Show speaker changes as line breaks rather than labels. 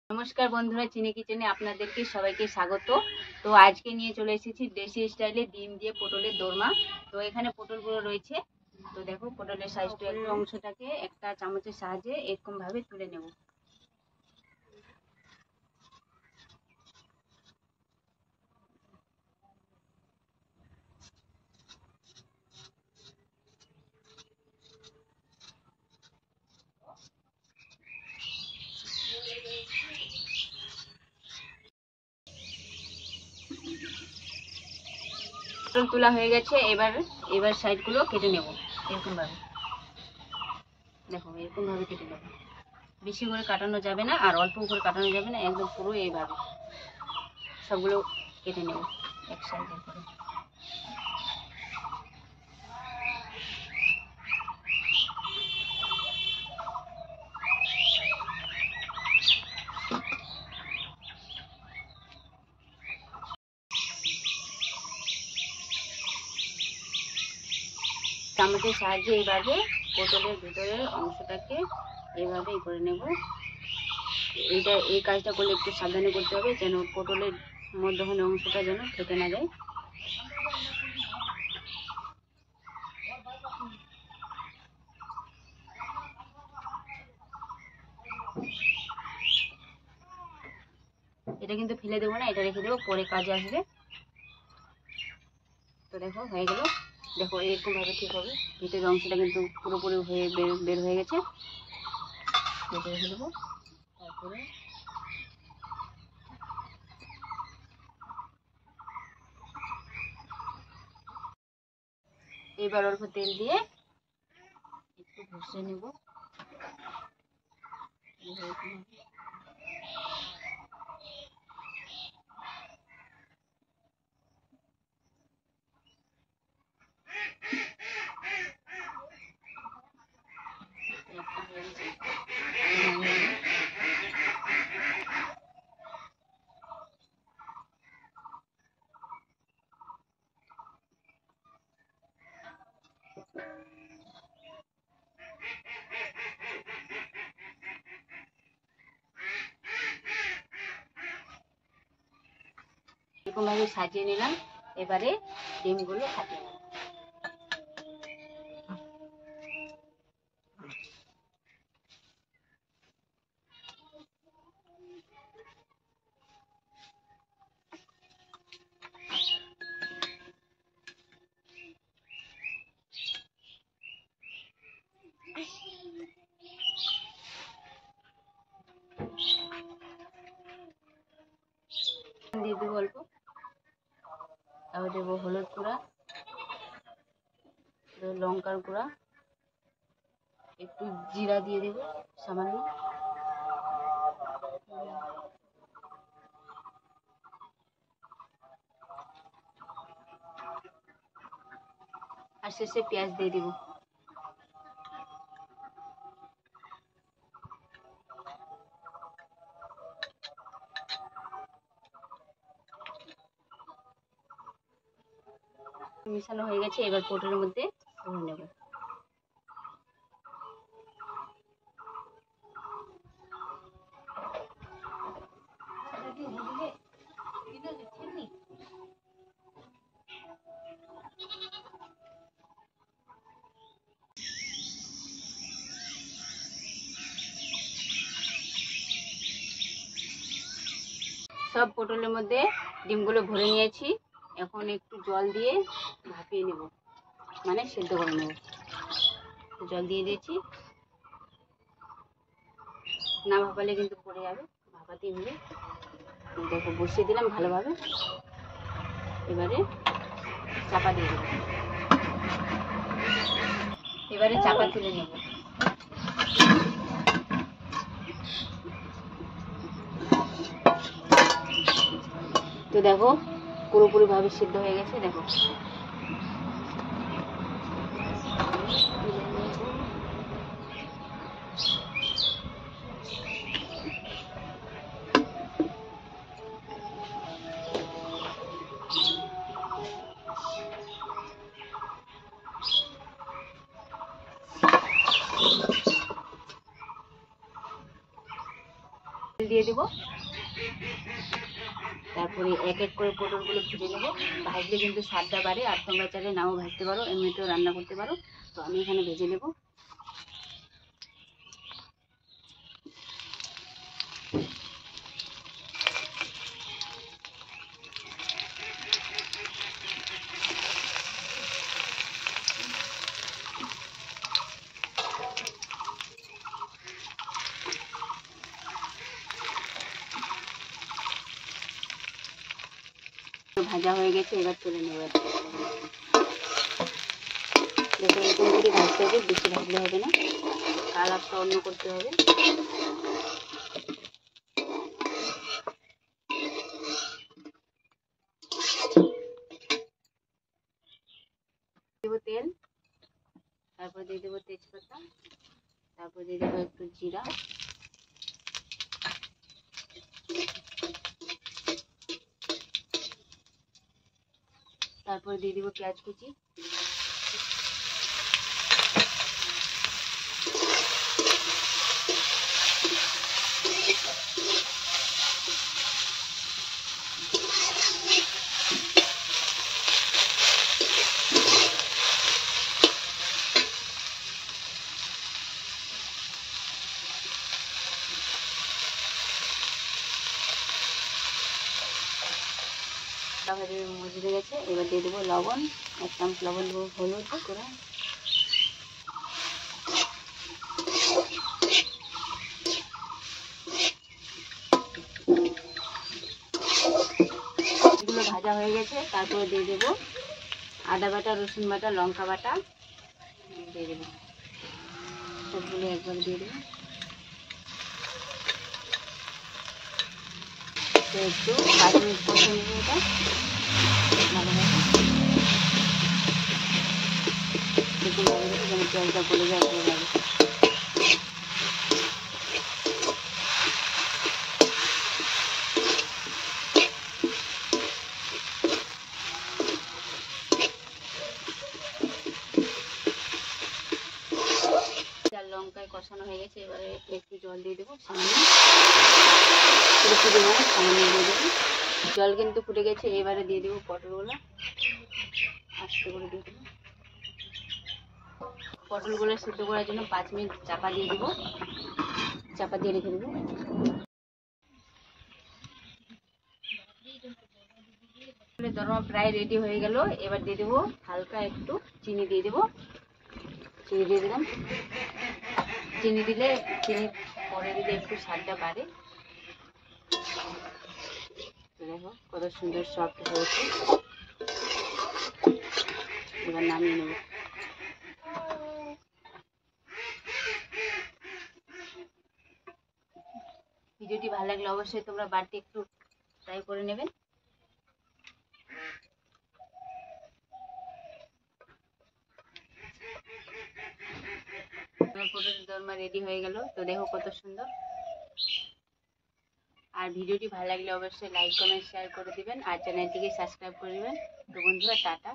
নমস্কার বন্ধুরা, চিনি কিচেনে আপনাদেরকে সবাইকে স্বাগত। তো আজকে নিয়ে চলে এসেছি দেশি স্টাইলে ডিম দিয়ে পটলের দোরমা। তো এখানে পটলগুলো রয়েছে। তো দেখো, পটলের সাইজটা একটু অংশটাকে একটা চামচের সাহায্যে এরকম ভাবে তুলে নেব। পটল তোলা হয়ে গেছে। এবার সাইডগুলো কেটে নেব এরকম ভাবে। দেখো, এরকম ভাবে কেটে নেব। বেশি করে কাটানো যাবে না আর অল্প করে কাটানো যাবে না, একদম পুরো এইভাবে সবগুলো কেটে নেব এক সাইডে করে। চামচের সাহায্যে এইভাবে পটলের ভিতরের অংশটাকে এইভাবে করে নেব। এই কাজটা করলে একটু সাবধানে করতে হবে, যেন পটলের মধ্যখানে অংশটা যেন ফেটে না যায়। এটা কিন্তু ফেলে দেবো না, এটা রেখে দেবো, পরে কাজে আসবে। তো দেখো, হয়ে গেল। দেখো, এরকম ভাবে ঠিক হবে। ভিতরের অংশটা কিন্তু পুরোপুরি হয়ে বের হয়ে গেছে। কেটে রেখে দেবো। তারপরে এবার অল্প তেল দিয়ে একটু ঘষে নেব। এরকম ভাবে সাজিয়ে নিলাম। এবারে ডিমগুলো ফাটিয়ে নেব। দিয়ে দেবো অল্প, তারপর দেবো হলুদ গুঁড়া, লঙ্কার গুঁড়া, একটু জিরা দিয়ে দেবো সামান্য, আর শেষে পেঁয়াজ দিয়ে দেবো। মিশানো হয়ে গেছে। এবার পটলের মধ্যে ভরে নেব। সব পটলের মধ্যে ডিমগুলো ভরে নিয়েছি। এখন একটু জল দিয়ে ভাপিয়ে নেব, মানে সেদ্ধ করে নেব। জল দিয়ে দিয়েছি, না ভাপালে কিন্তু পড়ে যাবে, ভাপাতেই হবে। দেখো, বসিয়ে দিলাম ভালোভাবে। এবারে চাপা দিয়ে দেবো। এবারে চাপা তুলে নেব। তো দেখো, পুরোপুরি ভাবে সিদ্ধ হয়ে গেছে। দেখো, দিয়ে দিব। তারপরে এক এক করে পটলগুলো ভেজে নেবো। ভাজলে কিন্তু স্বাদটা বাড়ে, আর তোমরা চাইলে নাও ভাজতে পারো, এমনিতেও রান্না করতে পারো। তো আমি এখানে ভেজে নেব। ভাজা হয়ে গেছে, এবার তুলে নেব। দেখো এরকম করে ভাজতে হবে, বেশি ভাজলে হবে না, কালারটা অন্য করতে হবে। দেব তেল, তারপর দিয়ে দেবো তেজপাতা, তারপর দিয়ে দেবো একটু জিরা, তারপর দিয়ে দিব পেঁয়াজ কুচি, তারপরে মজে গেছে। এবার দিয়ে দেবো লবণ, 1 চামচ লবণ দেবো, হলুদ করে, এগুলো ভাজা হয়ে গেছে। তারপরে দিয়ে দেবো আদা বাটা, রসুন বাটা, লঙ্কা বাটা দিয়ে দেবো, সবগুলো একবার দিয়ে দেবো। একটু 5 মিনিট কষে নেবো এটা একটু লাগে দেবো, যেন পেঁয়াজটা গলে যায়, ভালো লাগে। লঙ্কায় কষানো হয়ে গেছে। এবারে একটু জল দিয়ে দেবো, সামান্য দিয়ে দেবো। জল কিন্তু ফুটে গেছে। এবারে দিয়ে দেবো পটলগুলো, আস্তে করে দিয়ে দেবো। পটলগুলো সিদ্ধ করার জন্য 5 মিনিট চাপা দিয়ে দেবো, চাপা দিয়ে রেখে দেবো। দরমা প্রায় রেডি হয়ে গেল। এবার দিয়ে দেবো হালকা একটু চিনি দিয়ে দেবো, চিনি দিয়ে দিলাম। চিনি দিলে, চিনি পরে দিলে একটু স্বাদটা বাড়ে। দেখো কত সুন্দর সফট হয়েছে। এবার নামিয়ে নেব। ভিডিওটি ভালো লাগলে অবশ্যই তোমরা বাড়িতে একটু ট্রাই করে নেবেন। পটলের দরমা রেডি হয়ে গেল। তো দেখো কত সুন্দর। আর ভিডিওটি ভালো লাগলে অবশ্যই লাইক, কমেন্ট, শেয়ার করে দিবেন, আর চ্যানেলটিকে সাবস্ক্রাইব করে দিবেন। তো বন্ধুরা টাটা।